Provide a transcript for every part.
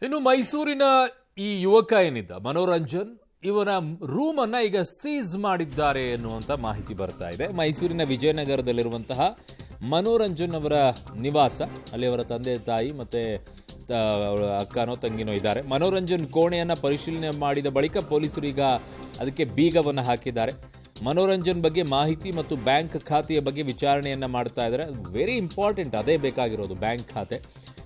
ಇನ್ನು ಮೈಸೂರಿನ ಈ ಯುವಕ ಏನಿದ್ದ ಮನೋರಂಜನ್ ಇವನ ರೂಮ್ ಅನ್ನ ಈಗ ಸೀಸ್ ಮಾಡಿದ್ದಾರೆ ಎನ್ನುವಂತ ಮಾಹಿತಿ ಬರ್ತಾ ಇದೆ. ಮೈಸೂರಿನ ವಿಜಯನಗರದಲ್ಲಿರುವಂತಹ ಮನೋರಂಜನ್ ಅವರ ನಿವಾಸ, ಅಲ್ಲಿ ಅವರ ತಂದೆ ತಾಯಿ ಮತ್ತೆ ಅಕ್ಕನೋ ತಂಗಿನೋ ಇದ್ದಾರೆ. ಮನೋರಂಜನ್ ಕೋಣೆಯನ್ನ ಪರಿಶೀಲನೆ ಮಾಡಿದ ಬಳಿಕ ಪೊಲೀಸರು ಈಗ ಅದಕ್ಕೆ ಬೀಗವನ್ನು ಹಾಕಿದ್ದಾರೆ. ಮನೋರಂಜನ್ ಬಗ್ಗೆ ಮಾಹಿತಿ ಮತ್ತು ಬ್ಯಾಂಕ್ ಖಾತೆಯ ಬಗ್ಗೆ ವಿಚಾರಣೆಯನ್ನ ಮಾಡ್ತಾ ಇದ್ದಾರೆ. ವೆರಿ ಇಂಪಾರ್ಟೆಂಟ್, ಅದೇ ಬೇಕಾಗಿರೋದು, ಬ್ಯಾಂಕ್ ಖಾತೆ.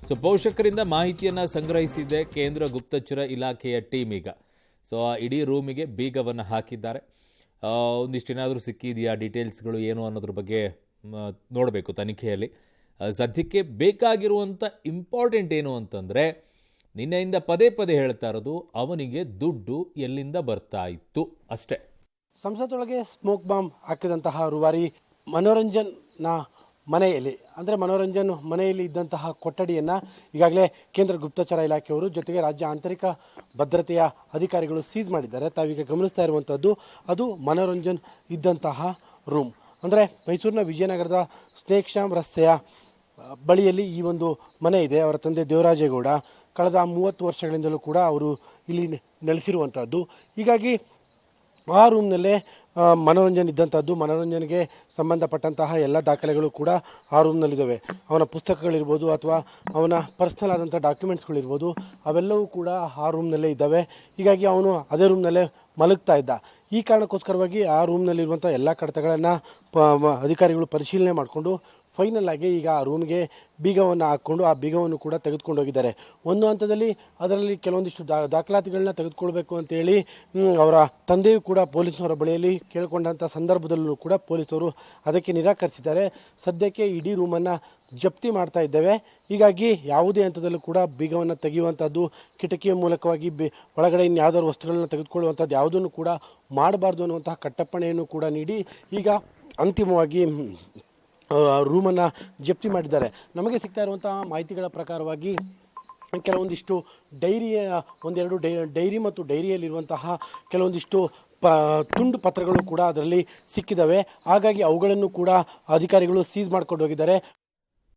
ಸೊ ಪೋಷಕರಿಂದ ಮಾಹಿತಿಯನ್ನು ಸಂಗ್ರಹಿಸಿದೆ ಕೇಂದ್ರ ಗುಪ್ತಚರ ಇಲಾಖೆಯ ಟೀಮ್. ಈಗ ಸೊ ಇಡೀ ರೂಮಿಗೆ ಬೀಗವನ್ನು ಹಾಕಿದ್ದಾರೆ. ಒಂದಿಷ್ಟೇನಾದರೂ ಸಿಕ್ಕಿದೆಯಾ, ಡೀಟೇಲ್ಸ್ಗಳು ಏನು ಅನ್ನೋದ್ರ ಬಗ್ಗೆ ನೋಡಬೇಕು ತನಿಖೆಯಲ್ಲಿ. ಸದ್ಯಕ್ಕೆ ಬೇಕಾಗಿರುವಂಥ ಇಂಪಾರ್ಟೆಂಟ್ ಏನು ಅಂತಂದರೆ, ನಿನ್ನೆಯಿಂದ ಪದೇ ಪದೇ ಹೇಳ್ತಾ ಇರೋದು, ಅವನಿಗೆ ದುಡ್ಡು ಎಲ್ಲಿಂದ ಬರ್ತಾ ಇತ್ತು ಅಷ್ಟೇ. ಸಂಸತ್ತೊಳಗೆ ಸ್ಮೋಕ್ ಬಾಂಬ್ ಹಾಕಿದಂತಹ ರೂವಾರಿ ಮನೋರಂಜನ್ನ ಮನೆಯಲ್ಲಿ, ಅಂದರೆ ಮನೋರಂಜನ್ ಮನೆಯಲ್ಲಿ ಇದ್ದಂತಹ ಕೊಠಡಿಯನ್ನು ಈಗಾಗಲೇ ಕೇಂದ್ರ ಗುಪ್ತಚರ ಇಲಾಖೆಯವರು ಜೊತೆಗೆ ರಾಜ್ಯ ಆಂತರಿಕ ಭದ್ರತೆಯ ಅಧಿಕಾರಿಗಳು ಸೀಸ್ ಮಾಡಿದ್ದಾರೆ. ತಾವೀಗ ಗಮನಿಸ್ತಾ ಇರುವಂಥದ್ದು ಅದು ಮನೋರಂಜನ್ ಇದ್ದಂತಹ ರೂಮ್. ಅಂದರೆ ಮೈಸೂರಿನ ವಿಜಯನಗರದ ಸ್ನೇಕ್ ಶ್ಯಾಮ್ ರಸ್ತೆಯ ಬಳಿಯಲ್ಲಿ ಈ ಒಂದು ಮನೆ ಇದೆ. ಅವರ ತಂದೆ ದೇವರಾಜೇಗೌಡ ಕಳೆದ 30 ವರ್ಷಗಳಿಂದಲೂ ಕೂಡ ಅವರು ಇಲ್ಲಿ ನೆಲೆಸಿರುವಂಥದ್ದು. ಹೀಗಾಗಿ ಆ ರೂಮ್ನಲ್ಲೇ ಮನೋರಂಜನ್ ಇದ್ದಂಥದ್ದು. ಮನೋರಂಜನ್ಗೆ ಸಂಬಂಧಪಟ್ಟಂತಹ ಎಲ್ಲ ದಾಖಲೆಗಳು ಕೂಡ ಆ ರೂಮ್ನಲ್ಲಿದ್ದಾವೆ. ಅವನ ಪುಸ್ತಕಗಳಿರ್ಬೋದು ಅಥವಾ ಅವನ ಪರ್ಸ್ನಲ್ ಆದಂಥ ಡಾಕ್ಯುಮೆಂಟ್ಸ್ಗಳಿರ್ಬೋದು, ಅವೆಲ್ಲವೂ ಕೂಡ ಆ ರೂಮ್ನಲ್ಲೇ ಇದ್ದಾವೆ. ಹೀಗಾಗಿ ಅವನು ಅದೇ ರೂಮ್ನಲ್ಲೇ ಮಲಗ್ತಾ ಇದ್ದ. ಈ ಕಾರಣಕ್ಕೋಸ್ಕರವಾಗಿ ಆ ರೂಮ್ನಲ್ಲಿರುವಂಥ ಎಲ್ಲ ಕಡತಗಳನ್ನು ಅಧಿಕಾರಿಗಳು ಪರಿಶೀಲನೆ ಮಾಡಿಕೊಂಡು ಫೈನಲ್ ಆಗಿ ಈಗ ಆ ರೂಮ್ಗೆ ಬೀಗವನ್ನು ಹಾಕ್ಕೊಂಡು ಆ ಬೀಗವನ್ನು ಕೂಡ ತೆಗೆದುಕೊಂಡು ಹೋಗಿದ್ದಾರೆ. ಒಂದು ಹಂತದಲ್ಲಿ ಅದರಲ್ಲಿ ಕೆಲವೊಂದಿಷ್ಟು ದಾಖಲಾತಿಗಳನ್ನ ತೆಗೆದುಕೊಳ್ಬೇಕು ಅಂತೇಳಿ ಅವರ ತಂದೆಯೂ ಕೂಡ ಪೊಲೀಸ್ನವರ ಬಳಿಯಲ್ಲಿ ಕೇಳಿಕೊಂಡಂಥ ಸಂದರ್ಭದಲ್ಲೂ ಕೂಡ ಪೊಲೀಸರು ಅದಕ್ಕೆ ನಿರಾಕರಿಸಿದ್ದಾರೆ. ಸದ್ಯಕ್ಕೆ ಇಡೀ ರೂಮನ್ನು ಜಪ್ತಿ ಮಾಡ್ತಾ ಇದ್ದೇವೆ, ಹೀಗಾಗಿ ಯಾವುದೇ ಹಂತದಲ್ಲೂ ಕೂಡ ಬೀಗವನ್ನು ತೆಗೆಯುವಂಥದ್ದು, ಕಿಟಕಿಯ ಮೂಲಕವಾಗಿ ಒಳಗಡೆ ಇನ್ಯಾವುದಾದ್ರು ವಸ್ತುಗಳನ್ನ ತೆಗೆದುಕೊಳ್ಳುವಂಥದ್ದು ಯಾವುದನ್ನು ಕೂಡ ಮಾಡಬಾರ್ದು ಅನ್ನುವಂತಹ ಕಟ್ಟಪ್ಪಣೆಯನ್ನು ಕೂಡ ನೀಡಿ ಈಗ ಅಂತಿಮವಾಗಿ ರೂಮನ್ನು ಜಪ್ತಿ ಮಾಡಿದ್ದಾರೆ. ನಮಗೆ ಸಿಗ್ತಾ ಇರುವಂತಹ ಮಾಹಿತಿಗಳ ಪ್ರಕಾರವಾಗಿ ಕೆಲವೊಂದಿಷ್ಟು ಒಂದೆರಡು ಡೈರಿ ಮತ್ತು ಡೈರಿಯಲ್ಲಿರುವಂತಹ ಕೆಲವೊಂದಿಷ್ಟು ತುಂಡು ಪತ್ರಗಳು ಕೂಡ ಅದರಲ್ಲಿ ಸಿಕ್ಕಿದ್ದಾವೆ. ಹಾಗಾಗಿ ಅವುಗಳನ್ನು ಕೂಡ ಅಧಿಕಾರಿಗಳು ಸೀಸ್ ಮಾಡ್ಕೊಂಡು ಹೋಗಿದ್ದಾರೆ.